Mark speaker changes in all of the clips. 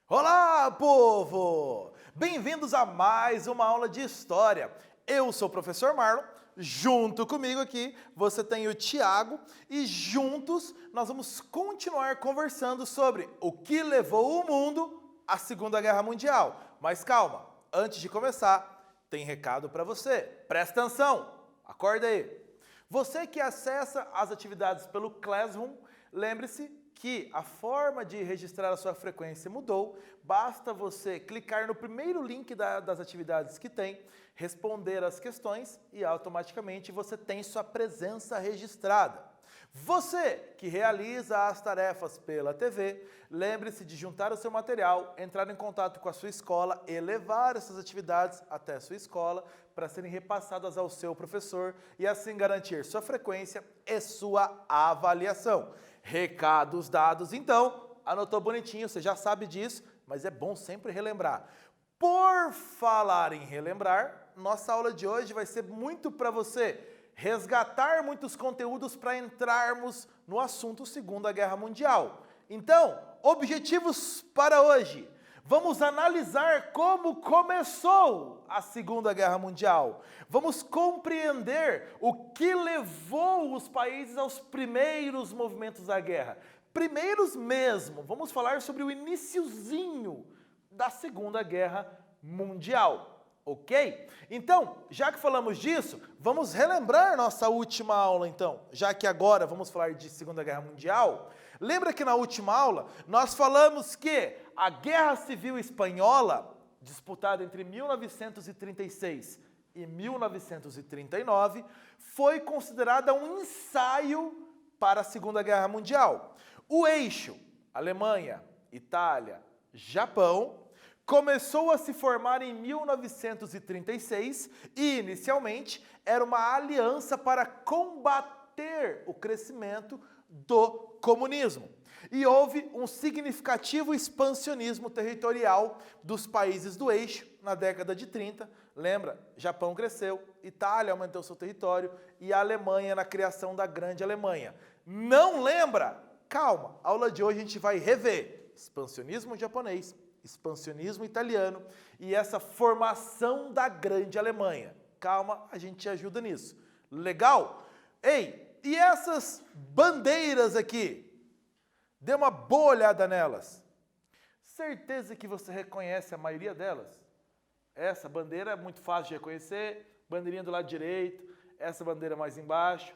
Speaker 1: Olá, povo! Bem-vindos a mais uma aula de História. Eu sou o professor Marlon, junto comigo aqui você tem o Tiago e juntos nós vamos continuar conversando sobre o que levou o mundo à Segunda Guerra Mundial. Mas calma, antes de começar, tem recado para você. Presta atenção, acorda aí. Você que acessa as atividades pelo Classroom, lembre-se que a forma de registrar a sua frequência mudou, basta você clicar no primeiro link das atividades que tem, responder as questões e automaticamente você tem sua presença registrada. Você que realiza as tarefas pela TV, lembre-se de juntar o seu material, entrar em contato com a sua escola e levar essas atividades até a sua escola para serem repassadas ao seu professor e assim garantir sua frequência e sua avaliação. Recados dados, então, anotou bonitinho, você já sabe disso, mas é bom sempre relembrar. Por falar em relembrar, nossa aula de hoje vai ser muito para você resgatar muitos conteúdos para entrarmos no assunto Segunda Guerra Mundial. Então, objetivos para hoje. Vamos analisar como começou a Segunda Guerra Mundial. Vamos compreender o que levou os países aos primeiros movimentos da guerra. Primeiros mesmo. Vamos falar sobre o iniciozinho da Segunda Guerra Mundial. Ok? Então, já que falamos disso, vamos relembrar nossa última aula, então. Já que agora vamos falar de Segunda Guerra Mundial. Lembra que na última aula nós falamos que a Guerra Civil Espanhola, disputada entre 1936 e 1939, foi considerada um ensaio para a Segunda Guerra Mundial. O eixo Alemanha, Itália, Japão começou a se formar em 1936 e, inicialmente, era uma aliança para combater o crescimento do comunismo. E houve um significativo expansionismo territorial dos países do eixo na década de 30. Lembra? Japão cresceu, Itália aumentou seu território e a Alemanha na criação da Grande Alemanha. Não lembra? Calma, a aula de hoje a gente vai rever expansionismo japonês, expansionismo italiano e essa formação da Grande Alemanha. Calma, a gente te ajuda nisso. Legal? Ei, e essas bandeiras aqui? Dê uma boa olhada nelas. Certeza que você reconhece a maioria delas? Essa bandeira é muito fácil de reconhecer, bandeirinha do lado direito, essa bandeira mais embaixo.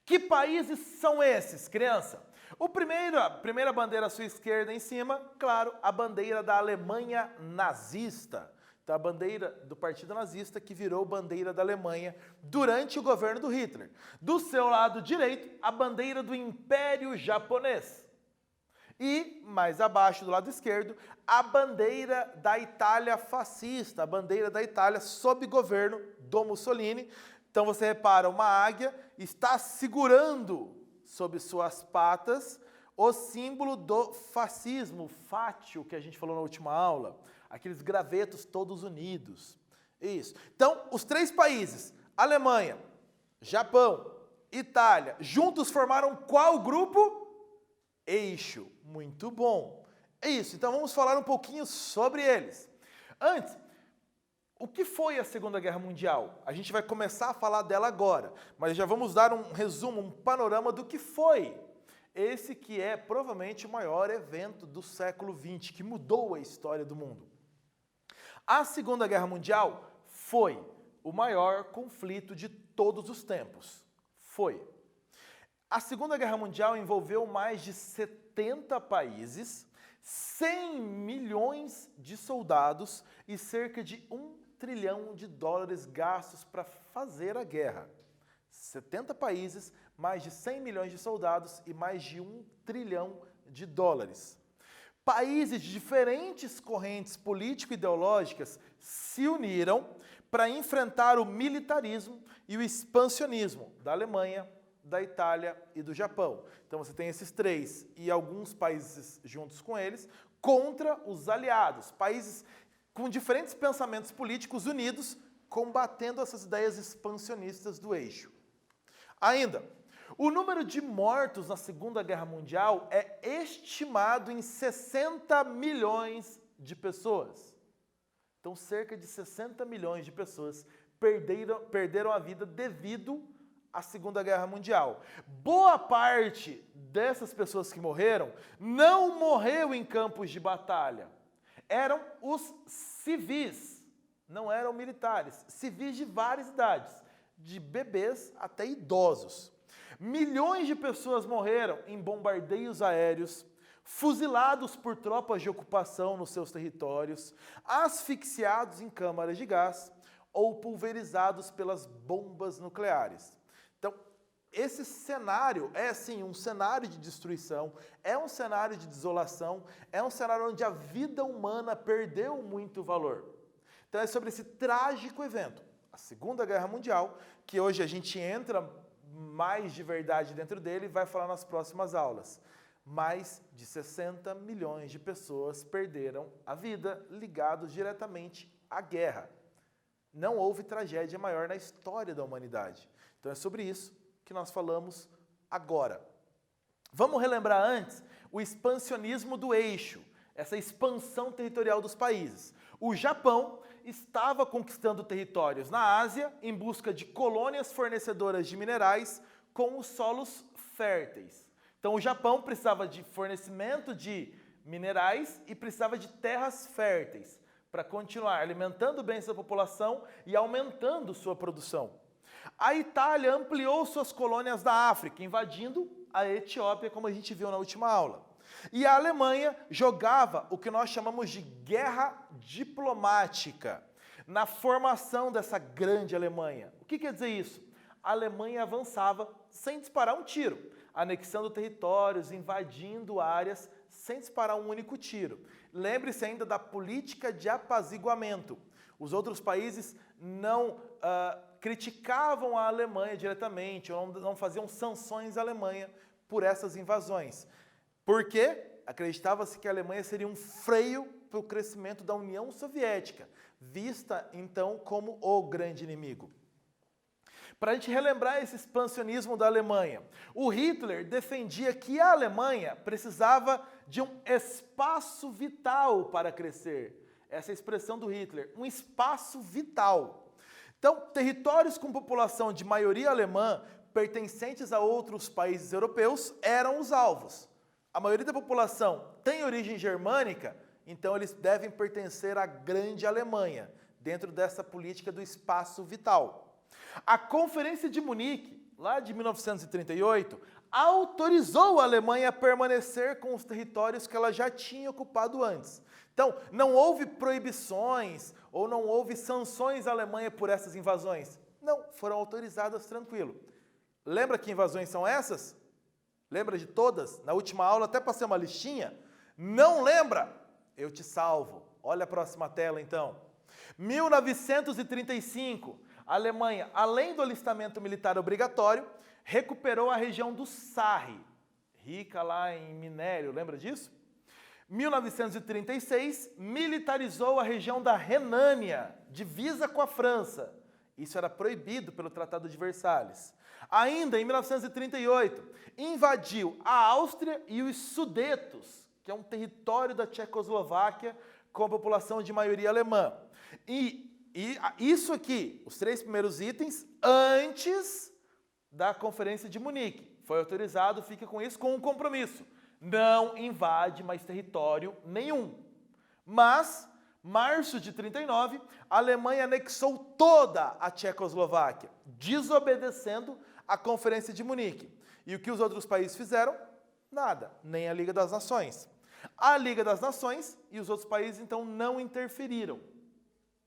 Speaker 1: Que países são esses, criança? A primeira bandeira à sua esquerda em cima, claro, a bandeira da Alemanha nazista. Então, a bandeira do Partido Nazista que virou bandeira da Alemanha durante o governo do Hitler. Do seu lado direito, a bandeira do Império Japonês. E, mais abaixo, do lado esquerdo, a bandeira da Itália fascista, a bandeira da Itália sob governo do Mussolini. Então, você repara, uma águia está segurando sob suas patas o símbolo do fascismo, o fátio, que a gente falou na última aula. Aqueles gravetos todos unidos. Isso. Então, os três países, Alemanha, Japão, Itália, juntos formaram qual grupo? Eixo. Muito bom. É isso. Então, vamos falar um pouquinho sobre eles. Antes, o que foi a Segunda Guerra Mundial? A gente vai começar a falar dela agora, mas já vamos dar um resumo, um panorama do que foi. Esse que é provavelmente o maior evento do século XX, que mudou a história do mundo. A Segunda Guerra Mundial foi o maior conflito de todos os tempos. Foi. A Segunda Guerra Mundial envolveu mais de 70 países, 100 milhões de soldados e cerca de $1 trilhão gastos para fazer a guerra. 70 países, mais de 100 milhões de soldados e mais de $1 trilhão. Países de diferentes correntes político-ideológicas se uniram para enfrentar o militarismo e o expansionismo da Alemanha, da Itália e do Japão. Então você tem esses três e alguns países juntos com eles contra os aliados, países com diferentes pensamentos políticos unidos combatendo essas ideias expansionistas do eixo. Ainda, o número de mortos na Segunda Guerra Mundial é estimado em 60 milhões de pessoas. Então, cerca de 60 milhões de pessoas perderam a vida devido à Segunda Guerra Mundial. Boa parte dessas pessoas que morreram não morreu em campos de batalha. Eram os civis, não eram militares. Civis de várias idades, de bebês até idosos. Milhões de pessoas morreram em bombardeios aéreos, fuzilados por tropas de ocupação nos seus territórios, asfixiados em câmaras de gás ou pulverizados pelas bombas nucleares. Então, esse cenário é, sim, um cenário de destruição, é um cenário de desolação, é um cenário onde a vida humana perdeu muito valor. Então, é sobre esse trágico evento, a Segunda Guerra Mundial, que hoje a gente entra mais de verdade dentro dele e vai falar nas próximas aulas. Mais de 60 milhões de pessoas perderam a vida ligados diretamente à guerra. Não houve tragédia maior na história da humanidade. Então é sobre isso que nós falamos agora. Vamos relembrar antes o expansionismo do eixo, essa expansão territorial dos países. O Japão estava conquistando territórios na Ásia em busca de colônias fornecedoras de minerais com os solos férteis. Então o Japão precisava de fornecimento de minerais e precisava de terras férteis para continuar alimentando bem sua população e aumentando sua produção. A Itália ampliou suas colônias da África, invadindo a Etiópia, como a gente viu na última aula. E a Alemanha jogava o que nós chamamos de guerra diplomática na formação dessa grande Alemanha. O que quer dizer isso? A Alemanha avançava sem disparar um tiro, anexando territórios, invadindo áreas sem disparar um único tiro. Lembre-se ainda da política de apaziguamento. Os outros países não criticavam a Alemanha diretamente, ou não faziam sanções à Alemanha por essas invasões. Porque acreditava-se que a Alemanha seria um freio para o crescimento da União Soviética, vista então como o grande inimigo. Para a gente relembrar esse expansionismo da Alemanha, o Hitler defendia que a Alemanha precisava de um espaço vital para crescer. Essa é a expressão do Hitler, um espaço vital. Então, territórios com população de maioria alemã, pertencentes a outros países europeus, eram os alvos. A maioria da população tem origem germânica, então eles devem pertencer à grande Alemanha, dentro dessa política do espaço vital. A Conferência de Munique, lá de 1938, autorizou a Alemanha a permanecer com os territórios que ela já tinha ocupado antes. Então, não houve proibições ou não houve sanções à Alemanha por essas invasões. Não, foram autorizadas tranquilo. Lembra que invasões são essas? Lembra de todas? Na última aula até passei uma listinha. Não lembra? Eu te salvo. Olha a próxima tela então. 1935, a Alemanha, além do alistamento militar obrigatório, recuperou a região do Sarre, rica lá em minério, lembra disso? 1936, militarizou a região da Renânia, divisa com a França. Isso era proibido pelo Tratado de Versalhes. Ainda em 1938, invadiu a Áustria e os Sudetos, que é um território da Tchecoslováquia com a população de maioria alemã. E isso aqui, os três primeiros itens, antes da Conferência de Munique. Foi autorizado, fica com isso, com um compromisso. Não invade mais território nenhum. Mas, março de 39, a Alemanha anexou toda a Tchecoslováquia, desobedecendo a Conferência de Munique. E o que os outros países fizeram? Nada, nem a Liga das Nações. A Liga das Nações e os outros países, então, não interferiram.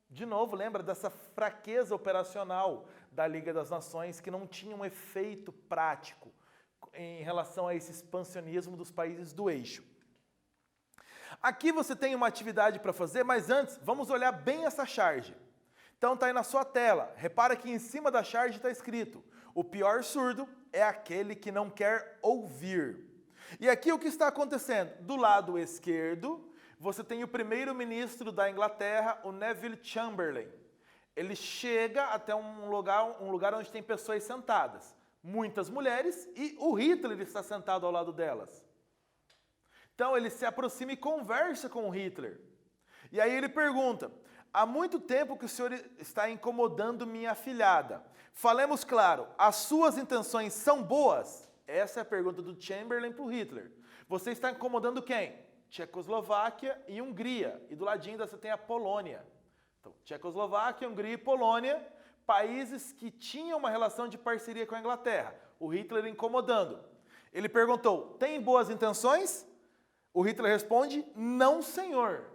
Speaker 1: De novo, lembra dessa fraqueza operacional da Liga das Nações, que não tinha um efeito prático em relação a esse expansionismo dos países do eixo. Aqui você tem uma atividade para fazer, mas antes, vamos olhar bem essa charge. Então está aí na sua tela. Repara que em cima da charge está escrito: o pior surdo é aquele que não quer ouvir. E aqui o que está acontecendo? Do lado esquerdo, você tem o primeiro-ministro da Inglaterra, o Neville Chamberlain. Ele chega até um lugar onde tem pessoas sentadas, muitas mulheres, e o Hitler está sentado ao lado delas. Então ele se aproxima e conversa com o Hitler. E aí ele pergunta: há muito tempo que o senhor está incomodando minha afilhada. Falemos claro, as suas intenções são boas? Essa é a pergunta do Chamberlain para o Hitler. Você está incomodando quem? Tchecoslováquia e Hungria. E do ladinho você tem a Polônia. Então, Tchecoslováquia, Hungria e Polônia, países que tinham uma relação de parceria com a Inglaterra. O Hitler incomodando. Ele perguntou: tem boas intenções? O Hitler responde: não, senhor.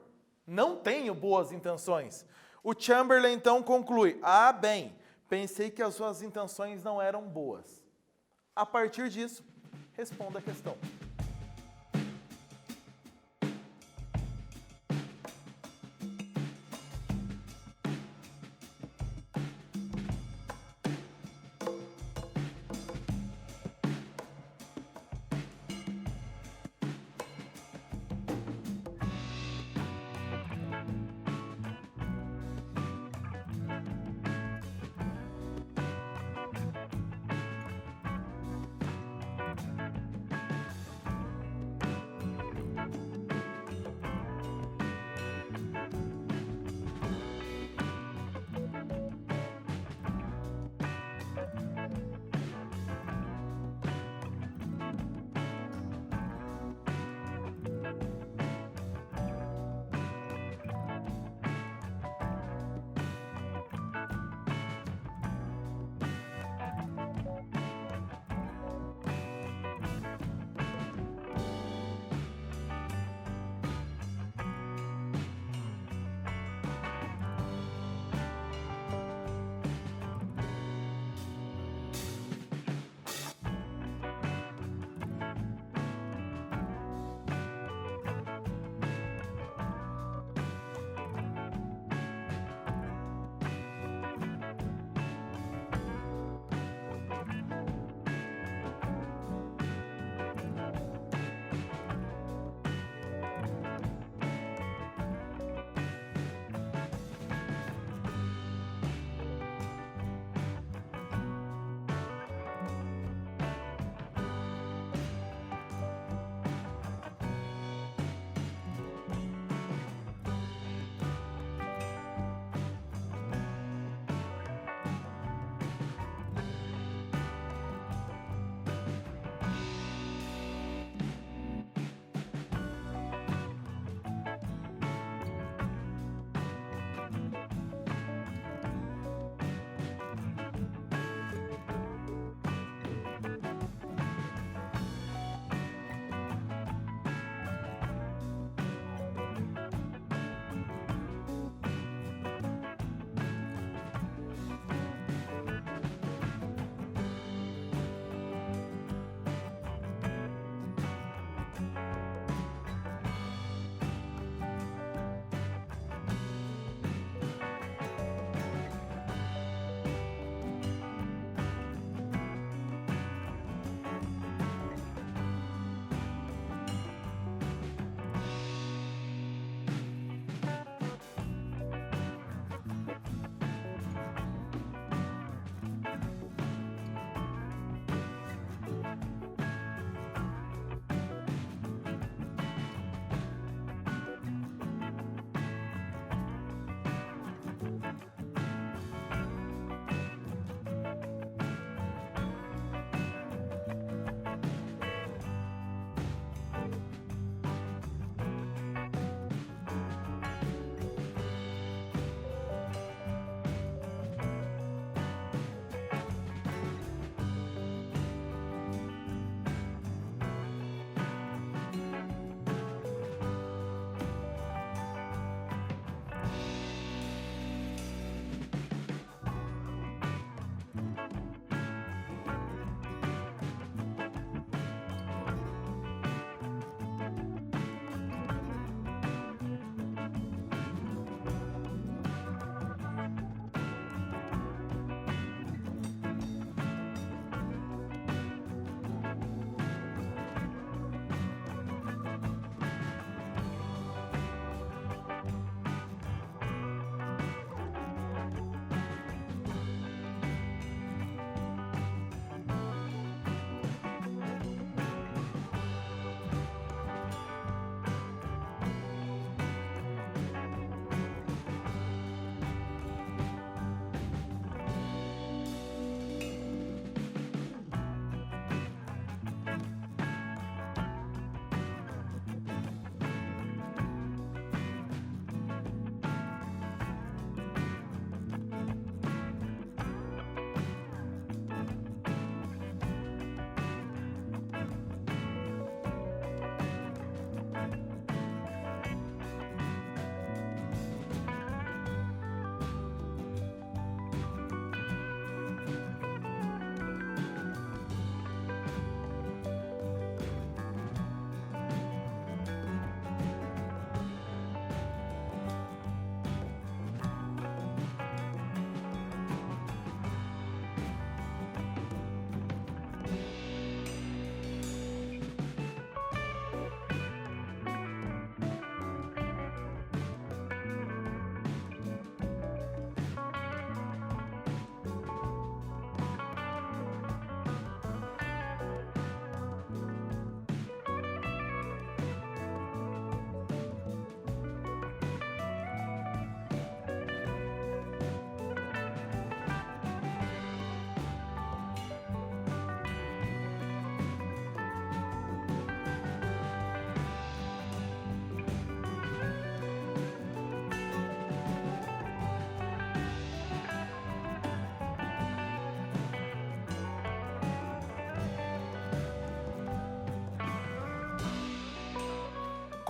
Speaker 1: Não tenho boas intenções. O Chamberlain então conclui: ah, bem, pensei que as suas intenções não eram boas. A partir disso, responda a questão.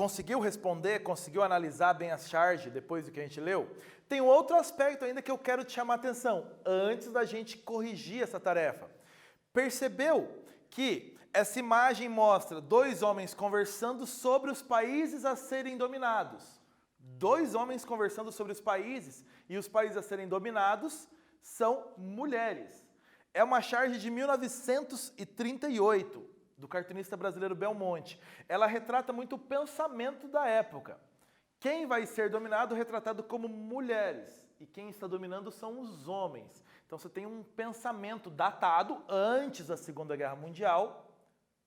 Speaker 1: Conseguiu responder? Conseguiu analisar bem a charge depois do que a gente leu? Tem um outro aspecto ainda que eu quero te chamar a atenção, antes da gente corrigir essa tarefa. Percebeu que essa imagem mostra dois homens conversando sobre os países a serem dominados. Dois homens conversando sobre os países, e os países a serem dominados são mulheres. É uma charge de 1938, do cartunista brasileiro Belmonte. Ela retrata muito o pensamento da época. Quem vai ser dominado retratado como mulheres, e quem está dominando são os homens. Então você tem um pensamento datado antes da Segunda Guerra Mundial,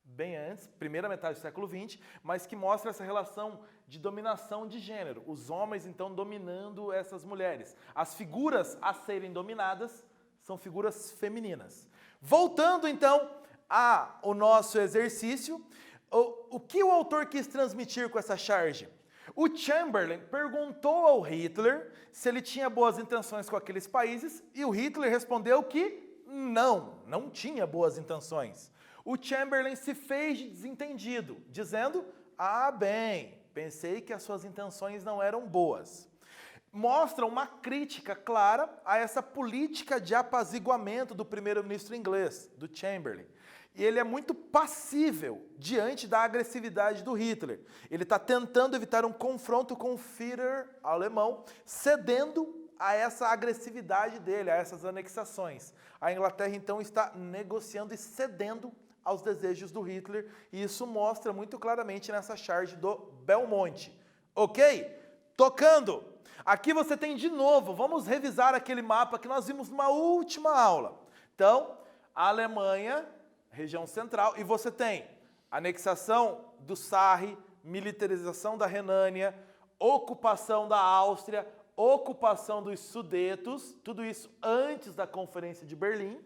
Speaker 1: bem antes, primeira metade do século XX, mas que mostra essa relação de dominação de gênero. Os homens, então, dominando essas mulheres. As figuras a serem dominadas são figuras femininas. Voltando, então, ao nosso exercício, o que o autor quis transmitir com essa charge? O Chamberlain perguntou ao Hitler se ele tinha boas intenções com aqueles países, e o Hitler respondeu que não tinha boas intenções. O Chamberlain se fez de desentendido, dizendo: "Ah, bem, pensei que as suas intenções não eram boas." Mostra uma crítica clara a essa política de apaziguamento do primeiro-ministro inglês, do Chamberlain. E ele é muito passível diante da agressividade do Hitler. Ele está tentando evitar um confronto com o Führer alemão, cedendo a essa agressividade dele, a essas anexações. A Inglaterra, então, está negociando e cedendo aos desejos do Hitler, e isso mostra muito claramente nessa charge do Belmonte. Ok? Tocando! Aqui você tem de novo, vamos revisar aquele mapa que nós vimos numa última aula. Então, a Alemanha, região central, e você tem anexação do Sarre, militarização da Renânia, ocupação da Áustria, ocupação dos Sudetos, tudo isso antes da Conferência de Berlim.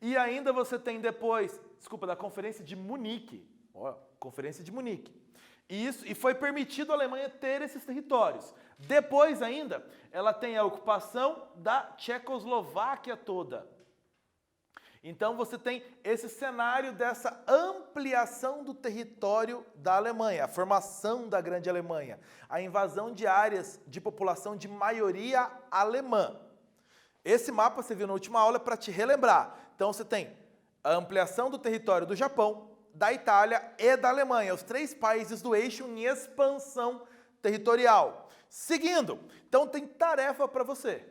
Speaker 1: E ainda você tem depois, da Conferência de Munique. Conferência de Munique. E foi permitido à Alemanha ter esses territórios. Depois ainda, ela tem a ocupação da Tchecoslováquia toda. Então você tem esse cenário dessa ampliação do território da Alemanha, a formação da Grande Alemanha, a invasão de áreas de população de maioria alemã. Esse mapa você viu na última aula para te relembrar. Então você tem a ampliação do território do Japão, da Itália e da Alemanha, os três países do eixo em expansão territorial. Seguindo, então tem tarefa para você.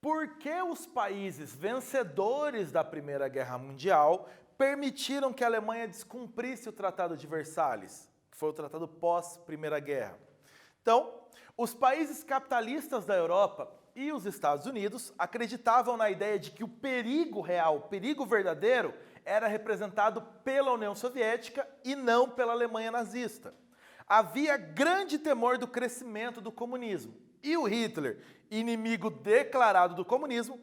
Speaker 1: Por que os países vencedores da Primeira Guerra Mundial permitiram que a Alemanha descumprisse o Tratado de Versalhes, que foi o tratado pós-Primeira Guerra? Então, os países capitalistas da Europa e os Estados Unidos acreditavam na ideia de que o perigo real, o perigo verdadeiro, era representado pela União Soviética e não pela Alemanha nazista. Havia grande temor do crescimento do comunismo. E o Hitler, inimigo declarado do comunismo,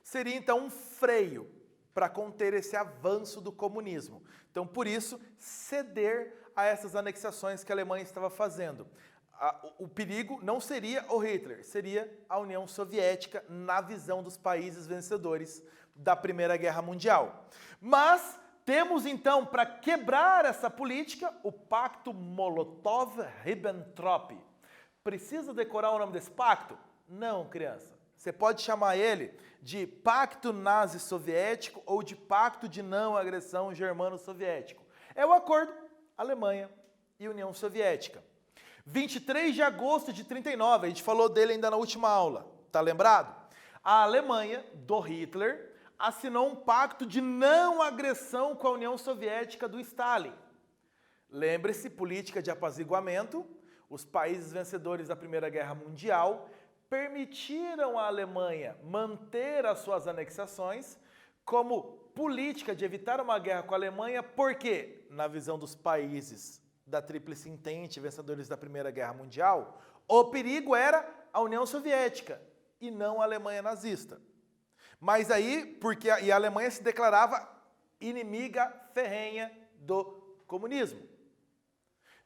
Speaker 1: seria então um freio para conter esse avanço do comunismo. Então, por isso, ceder a essas anexações que a Alemanha estava fazendo. O perigo não seria o Hitler, seria a União Soviética na visão dos países vencedores da Primeira Guerra Mundial. Mas temos então, para quebrar essa política, o Pacto Molotov-Ribbentrop. Precisa decorar o nome desse pacto? Não, criança. Você pode chamar ele de Pacto Nazi-Soviético ou de Pacto de Não Agressão Germano-Soviético. É o acordo Alemanha e União Soviética. 23 de agosto de 39, a gente falou dele ainda na última aula, tá lembrado? A Alemanha, do Hitler, assinou um pacto de não agressão com a União Soviética do Stalin. Lembre-se, política de apaziguamento, os países vencedores da Primeira Guerra Mundial permitiram à Alemanha manter as suas anexações como política de evitar uma guerra com a Alemanha, porque, na visão dos países da Tríplice Entente, vencedores da Primeira Guerra Mundial, o perigo era a União Soviética e não a Alemanha nazista. Mas aí, porque a Alemanha se declarava inimiga ferrenha do comunismo.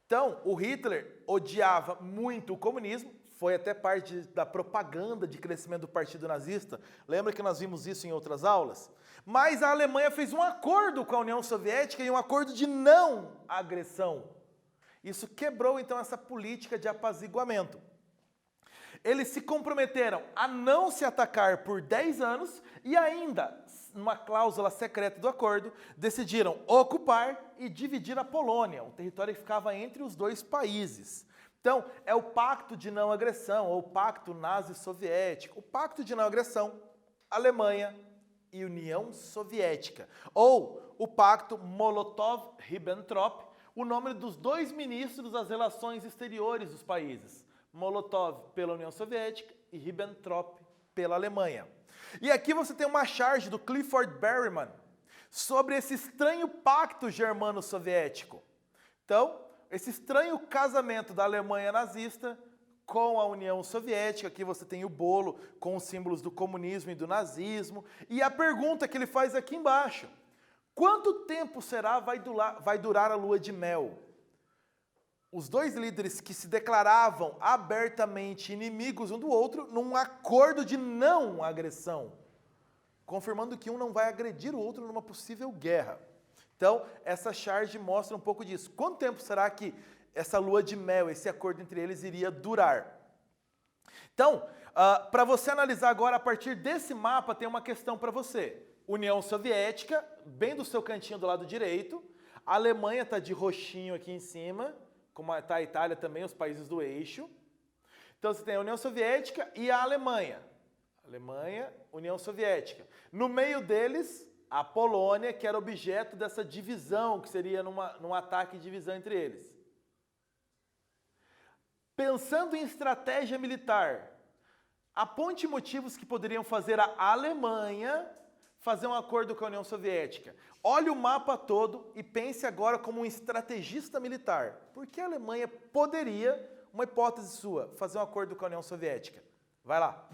Speaker 1: Então, o Hitler odiava muito o comunismo, foi até parte da propaganda de crescimento do Partido Nazista. Lembra que nós vimos isso em outras aulas? Mas a Alemanha fez um acordo com a União Soviética e um acordo de não agressão. Isso quebrou, então, essa política de apaziguamento. Eles se comprometeram a não se atacar por 10 anos e ainda, numa cláusula secreta do acordo, decidiram ocupar e dividir a Polônia, um território que ficava entre os dois países. Então, é o Pacto de Não Agressão, ou o Pacto Nazi-Soviético. O Pacto de Não Agressão, Alemanha e União Soviética. Ou o Pacto Molotov-Ribbentrop, o nome dos dois ministros das relações exteriores dos países. Molotov pela União Soviética e Ribbentrop pela Alemanha. E aqui você tem uma charge do Clifford Berryman sobre esse estranho pacto germano-soviético. Então, esse estranho casamento da Alemanha nazista com a União Soviética. Aqui você tem o bolo com os símbolos do comunismo e do nazismo. E a pergunta que ele faz aqui embaixo: quanto tempo vai durar a lua de mel? Os dois líderes que se declaravam abertamente inimigos um do outro num acordo de não agressão, confirmando que um não vai agredir o outro numa possível guerra. Então, essa charge mostra um pouco disso. Quanto tempo será que essa lua de mel, esse acordo entre eles iria durar? Então, para você analisar agora, a partir desse mapa, tem uma questão para você. União Soviética, bem do seu cantinho do lado direito. A Alemanha está de roxinho aqui em cima, como está a Itália também, os países do eixo. Então, você tem a União Soviética e a Alemanha. Alemanha, União Soviética. No meio deles, a Polônia, que era objeto dessa divisão, que seria num ataque e divisão entre eles. Pensando em estratégia militar, aponte motivos que poderiam fazer a Alemanha fazer um acordo com a União Soviética. Olhe o mapa todo e pense agora como um estrategista militar. Por que a Alemanha poderia, uma hipótese sua, fazer um acordo com a União Soviética? Vai lá.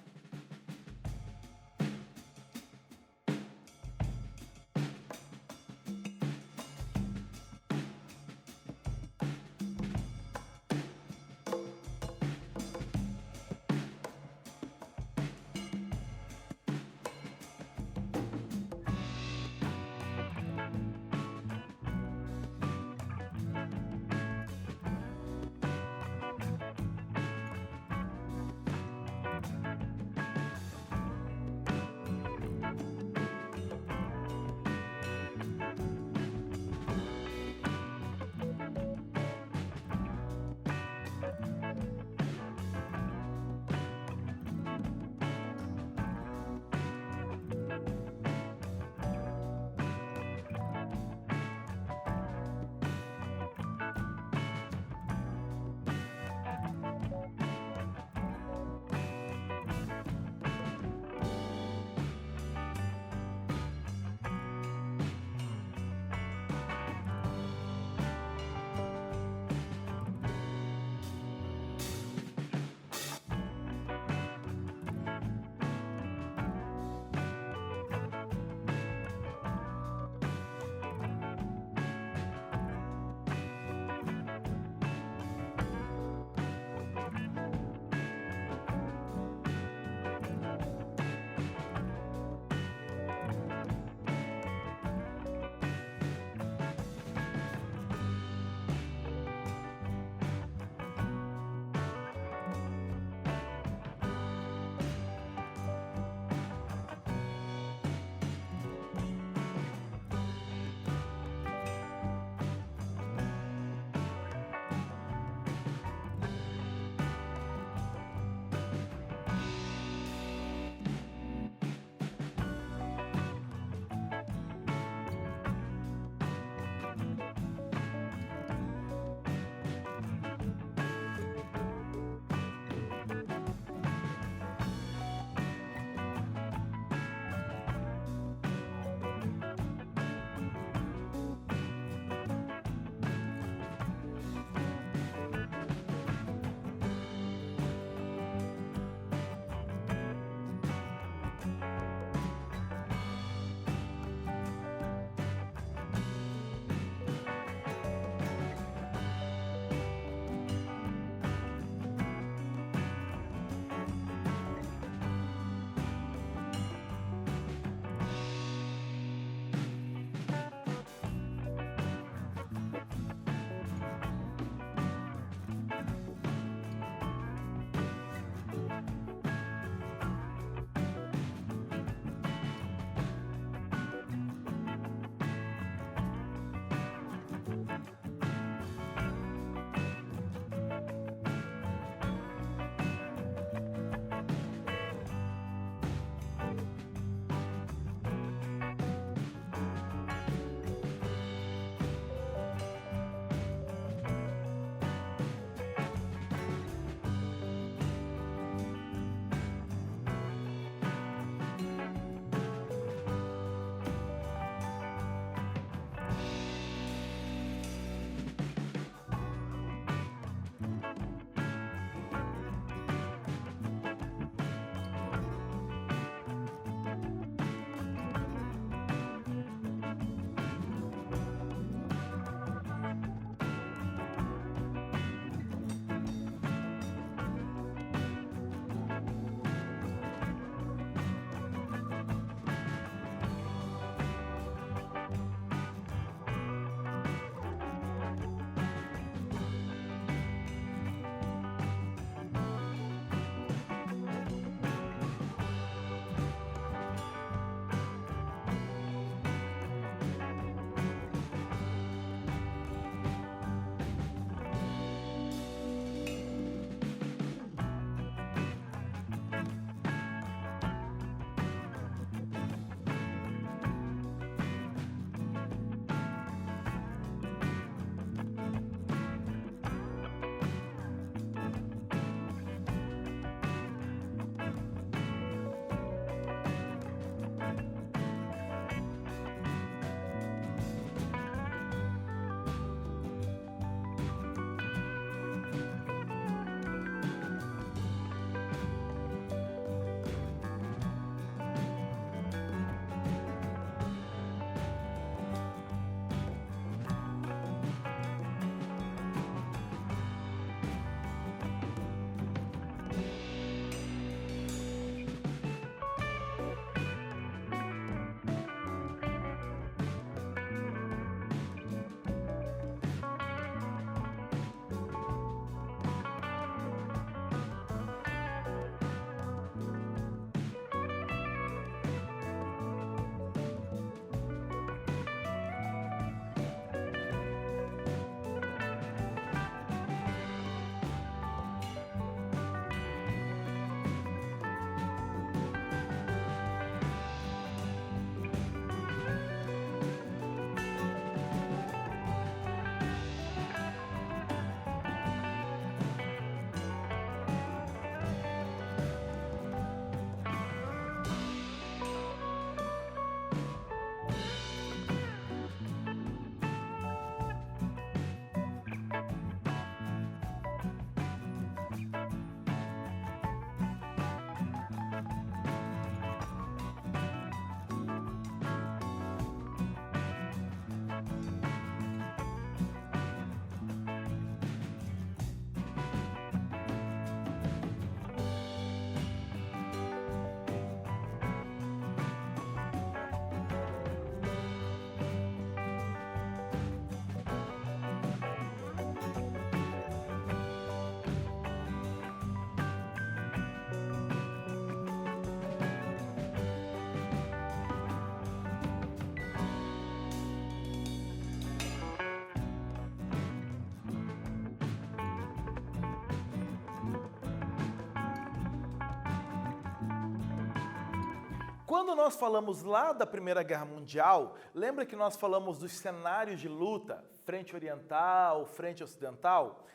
Speaker 1: Quando nós falamos lá da Primeira Guerra Mundial, lembra que nós falamos dos cenários de luta, frente oriental, frente ocidental?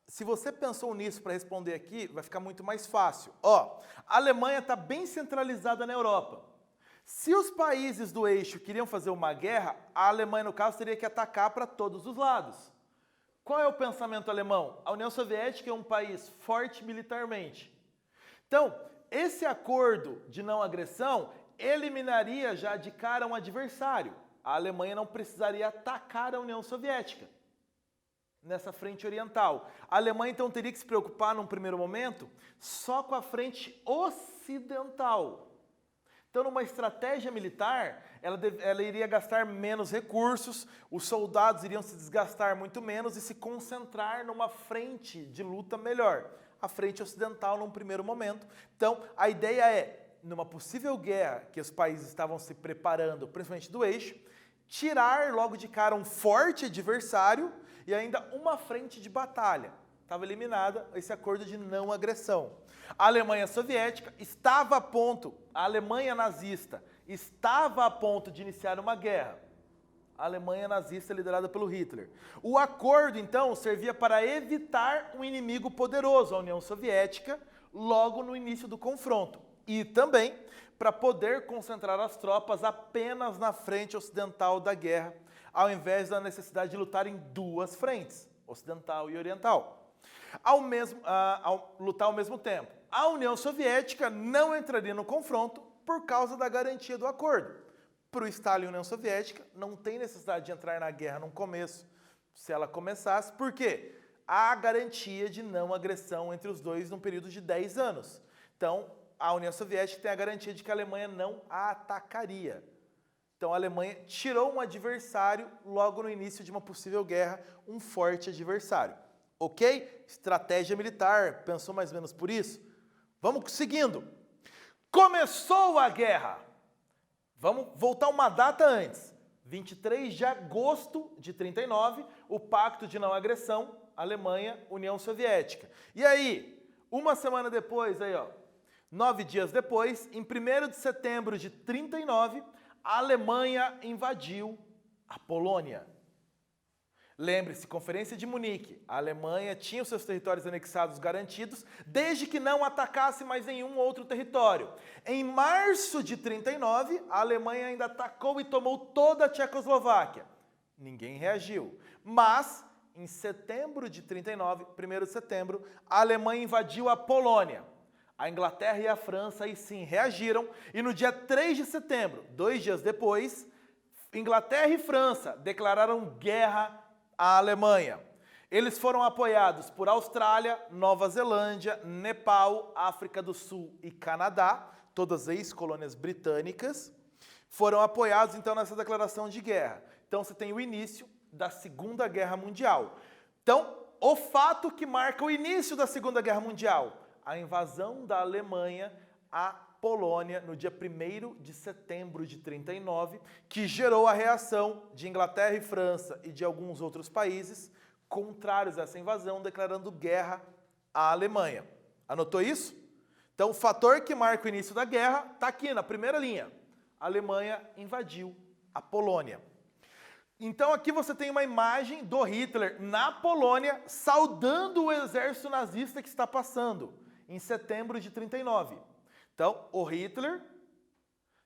Speaker 1: Se você pensou nisso para responder aqui, vai ficar muito mais fácil. Ó, a Alemanha está bem centralizada na Europa. Se os países do eixo queriam fazer uma guerra, a Alemanha, no caso, teria que atacar para todos os lados. Qual é o pensamento alemão? A União Soviética é um país forte militarmente. Então, esse acordo de não agressão eliminaria já de cara um adversário. A Alemanha não precisaria atacar a União Soviética nessa frente oriental. A Alemanha, então, teria que se preocupar, num primeiro momento, só com a frente ocidental. Então, numa estratégia militar, ela iria gastar menos recursos, os soldados iriam se desgastar muito menos e se concentrar numa frente de luta melhor. A frente ocidental, num primeiro momento. Então, a ideia é, numa possível guerra que os países estavam se preparando, principalmente do eixo, tirar logo de cara um forte adversário e ainda uma frente de batalha. Estava eliminada esse acordo de não agressão. A Alemanha Soviética estava a ponto, a Alemanha nazista estava a ponto de iniciar uma guerra. A Alemanha nazista liderada pelo Hitler. O acordo, então, servia para evitar um inimigo poderoso, a União Soviética, logo no início do confronto. E também para poder concentrar as tropas apenas na frente ocidental da guerra, ao invés da necessidade de lutar em duas frentes, ocidental e oriental. Lutar ao mesmo tempo. A União Soviética não entraria no confronto por causa da garantia do acordo. Para o Stalin e a União Soviética, não tem necessidade de entrar na guerra no começo, se ela começasse. Por quê? Há garantia de não agressão entre os dois num período de 10 anos. Então, a União Soviética tem a garantia de que a Alemanha não a atacaria. Então, a Alemanha tirou um adversário logo no início de uma possível guerra, um forte adversário. Ok? Estratégia militar, pensou mais ou menos por isso? Vamos seguindo. Começou a guerra. Vamos voltar uma data antes. 23 de agosto de 39, o Pacto de Não Agressão, Alemanha, União Soviética. E aí, uma semana depois, 9 dias depois, em 1º de setembro de 39, a Alemanha invadiu a Polônia. Lembre-se, Conferência de Munique, a Alemanha tinha os seus territórios anexados garantidos, desde que não atacasse mais nenhum outro território. Em março de 39, a Alemanha ainda atacou e tomou toda a Tchecoslováquia. Ninguém reagiu. Mas, em setembro de 39, 1º de setembro, a Alemanha invadiu a Polônia. A Inglaterra e a França aí sim reagiram e no dia 3 de setembro, 2 dias depois, Inglaterra e França declararam guerra à Alemanha. Eles foram apoiados por Austrália, Nova Zelândia, Nepal, África do Sul e Canadá, todas ex-colônias britânicas, foram apoiados então nessa declaração de guerra. Então você tem o início da Segunda Guerra Mundial. Então, o fato que marca o início da Segunda Guerra Mundial, a invasão da Alemanha à Polônia no dia 1º de setembro de 39, que gerou a reação de Inglaterra e França e de alguns outros países contrários a essa invasão, declarando guerra à Alemanha. Anotou isso? Então, o fator que marca o início da guerra está aqui na primeira linha. A Alemanha invadiu a Polônia. Então, aqui você tem uma imagem do Hitler na Polônia saudando o exército nazista que está passando em setembro de 39. Então, o Hitler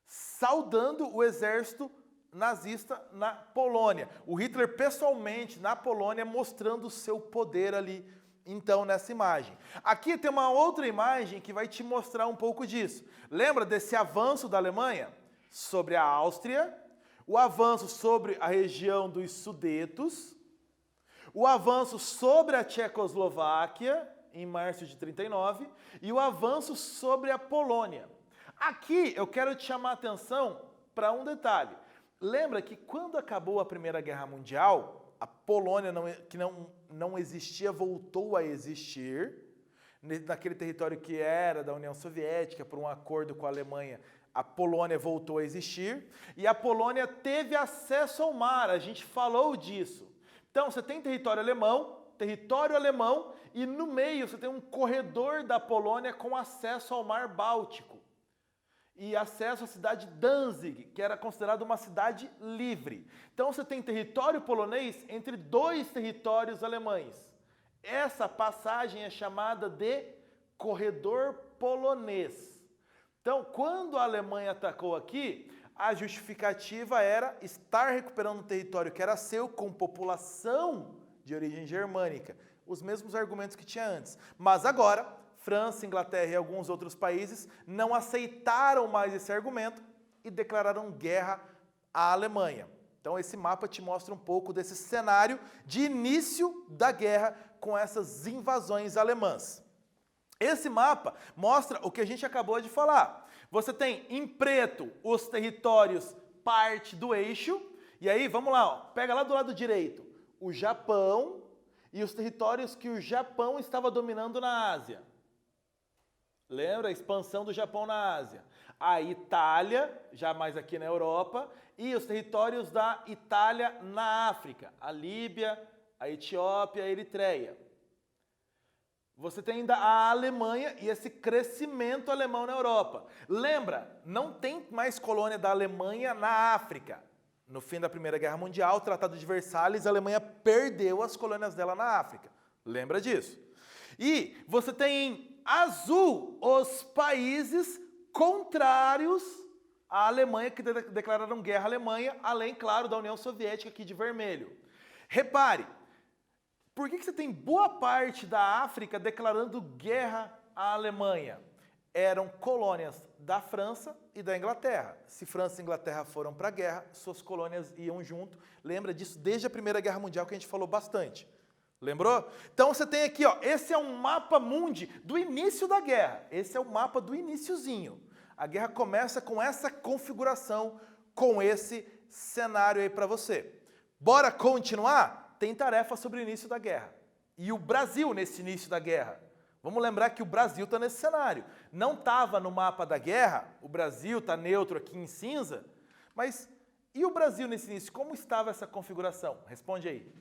Speaker 1: saudando o exército nazista na Polônia. O Hitler pessoalmente na Polônia mostrando o seu poder ali, então, nessa imagem. Aqui tem uma outra imagem que vai te mostrar um pouco disso. Lembra desse avanço da Alemanha sobre a Áustria, o avanço sobre a região dos Sudetos, o avanço sobre a Tchecoslováquia, em março de 39, e o avanço sobre a Polônia. Aqui eu quero te chamar a atenção para um detalhe. Lembra que quando acabou a Primeira Guerra Mundial, a Polônia, que não existia, voltou a existir, naquele território que era da União Soviética, por um acordo com a Alemanha, a Polônia voltou a existir, e a Polônia teve acesso ao mar, a gente falou disso. Então, você tem território alemão, e no meio você tem um corredor da Polônia com acesso ao Mar Báltico. e acesso à cidade de Danzig, que era considerada uma cidade livre. Então você tem território polonês entre dois territórios alemães. Essa passagem é chamada de corredor polonês. Então, quando a Alemanha atacou aqui, a justificativa era estar recuperando um território que era seu com população de origem germânica. Os mesmos argumentos que tinha antes. Mas agora, França, Inglaterra e alguns outros países não aceitaram mais esse argumento e declararam guerra à Alemanha. Então esse mapa te mostra um pouco desse cenário de início da guerra com essas invasões alemãs. Esse mapa mostra o que a gente acabou de falar. Você tem em preto os territórios parte do eixo, e aí vamos lá, ó, pega lá do lado direito o Japão e os territórios que o Japão estava dominando na Ásia. Lembra a expansão do Japão na Ásia? A Itália, já mais aqui na Europa, e os territórios da Itália na África, a Líbia, a Etiópia, a Eritreia. Você tem ainda a Alemanha e esse crescimento alemão na Europa. Lembra, não tem mais colônia da Alemanha na África. No fim da Primeira Guerra Mundial, o Tratado de Versalhes, a Alemanha perdeu as colônias dela na África. Lembra disso? E você tem em azul os países contrários à Alemanha, que declararam guerra à Alemanha, além, claro, da União Soviética aqui de vermelho. Repare, por que você tem boa parte da África declarando guerra à Alemanha? Eram colônias da França e da Inglaterra. Se França e Inglaterra foram para a guerra, suas colônias iam junto. Lembra disso desde a Primeira Guerra Mundial que a gente falou bastante. Lembrou? Então você tem aqui, ó, esse é um mapa mundi do início da guerra. Esse é o mapa do iniciozinho. A guerra começa com essa configuração, com esse cenário aí para você. Bora continuar? Tem tarefa sobre o início da guerra. E o Brasil nesse início da guerra. Vamos lembrar que o Brasil está nesse cenário. Não estava no mapa da guerra, o Brasil está neutro aqui em cinza, mas e o Brasil nesse início? Como estava essa configuração? Responde aí.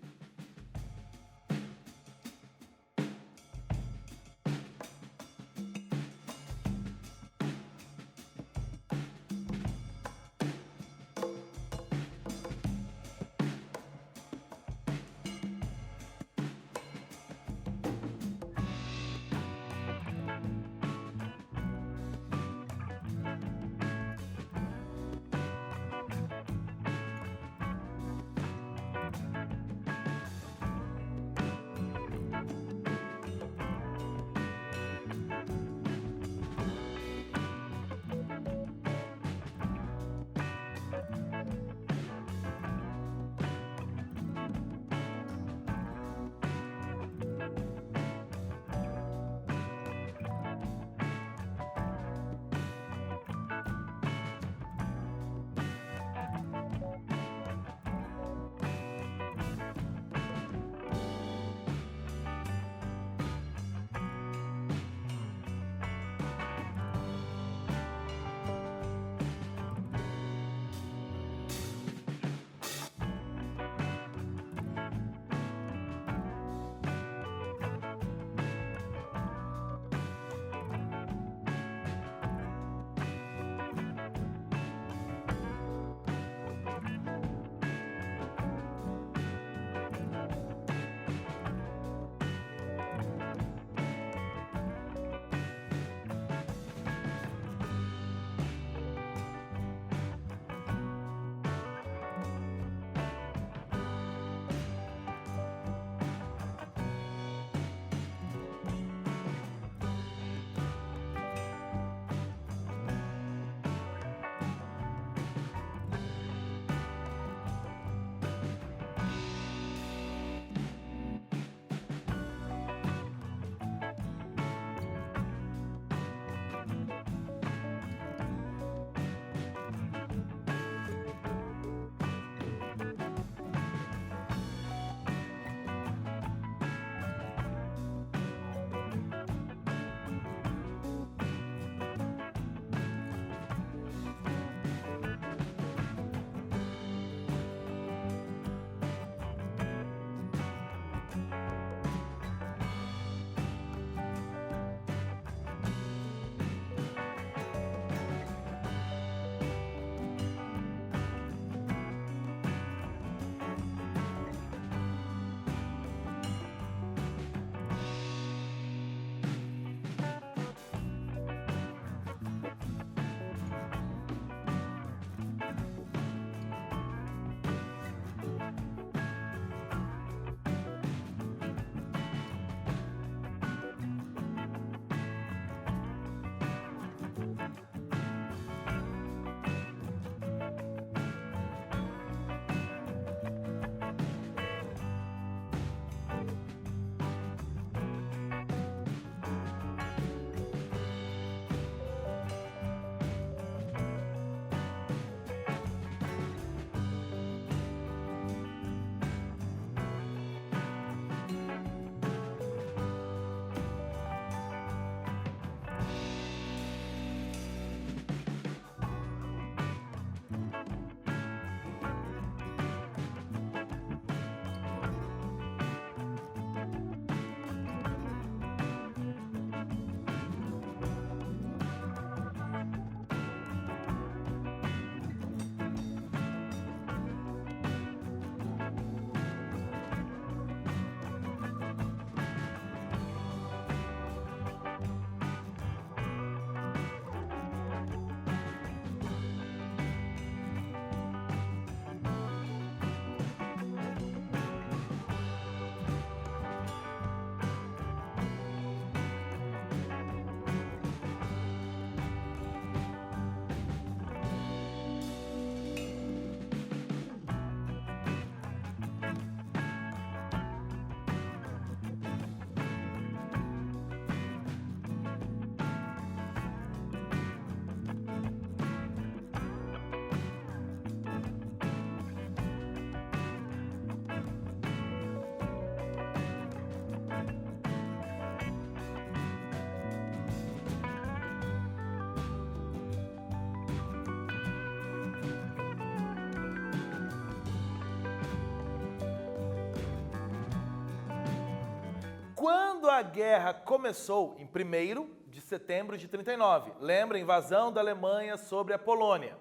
Speaker 1: a guerra começou em 1º de setembro de 39. Lembra a invasão da Alemanha sobre a Polônia.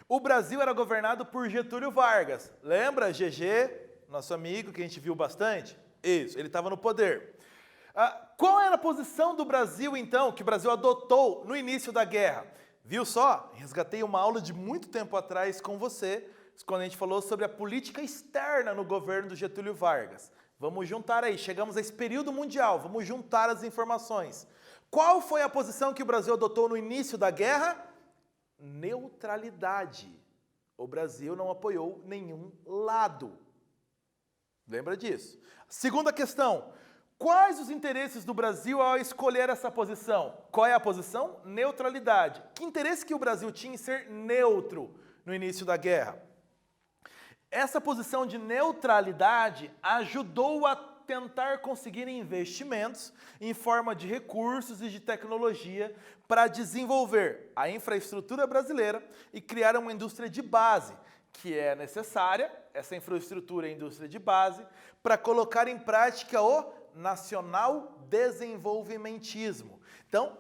Speaker 1: O Brasil era governado por Getúlio Vargas. Lembra GG, nosso amigo que a gente viu bastante? Isso, ele estava no poder. Qual era a posição do Brasil, então, que o Brasil adotou no início da guerra? Viu só? Resgatei uma aula de muito tempo atrás com você, quando a gente falou sobre a política externa no governo do Getúlio Vargas. Vamos juntar aí, chegamos a esse período mundial, vamos juntar as informações. Qual foi a posição que o Brasil adotou no início da guerra? Neutralidade. O Brasil não apoiou nenhum lado. Lembra disso? Segunda questão. Quais os interesses do Brasil ao escolher essa posição? Qual é a posição? Neutralidade. Que interesse que o Brasil tinha em ser neutro no início da guerra? Essa posição de neutralidade ajudou a tentar conseguir investimentos em forma de recursos e de tecnologia para desenvolver a infraestrutura brasileira e criar uma indústria de base, que é necessária, essa infraestrutura e indústria de base, para colocar em prática o nacional desenvolvimentismo. Então,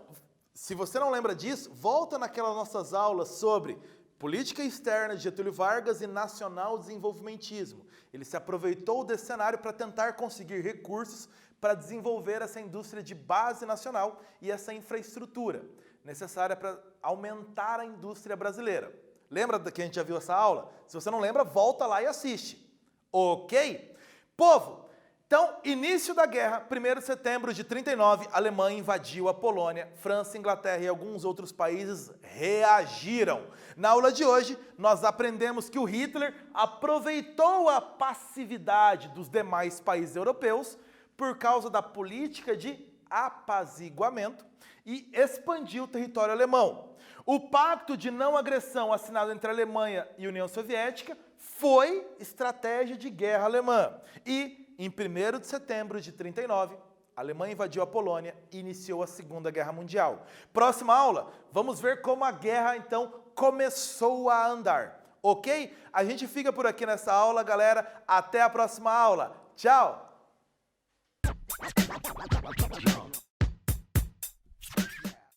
Speaker 1: se você não lembra disso, volta naquelas nossas aulas sobre política externa de Getúlio Vargas e nacional desenvolvimentismo. Ele se aproveitou desse cenário para tentar conseguir recursos para desenvolver essa indústria de base nacional e essa infraestrutura necessária para aumentar a indústria brasileira. Lembra que a gente já viu essa aula? Se você não lembra, volta lá e assiste. Ok? Povo, então, início da guerra, 1º de setembro de 39, a Alemanha invadiu a Polônia, França, Inglaterra e alguns outros países reagiram. Na aula de hoje, nós aprendemos que o Hitler aproveitou a passividade dos demais países europeus por causa da política de apaziguamento e expandiu o território alemão. O pacto de não agressão assinado entre a Alemanha e a União Soviética foi estratégia de guerra alemã. E, em 1º de setembro de 39, a Alemanha invadiu a Polônia e iniciou a Segunda Guerra Mundial. Próxima aula, vamos ver como a guerra, então, começou a andar. Ok? A gente fica por aqui nessa aula, galera. Até a próxima aula. Tchau!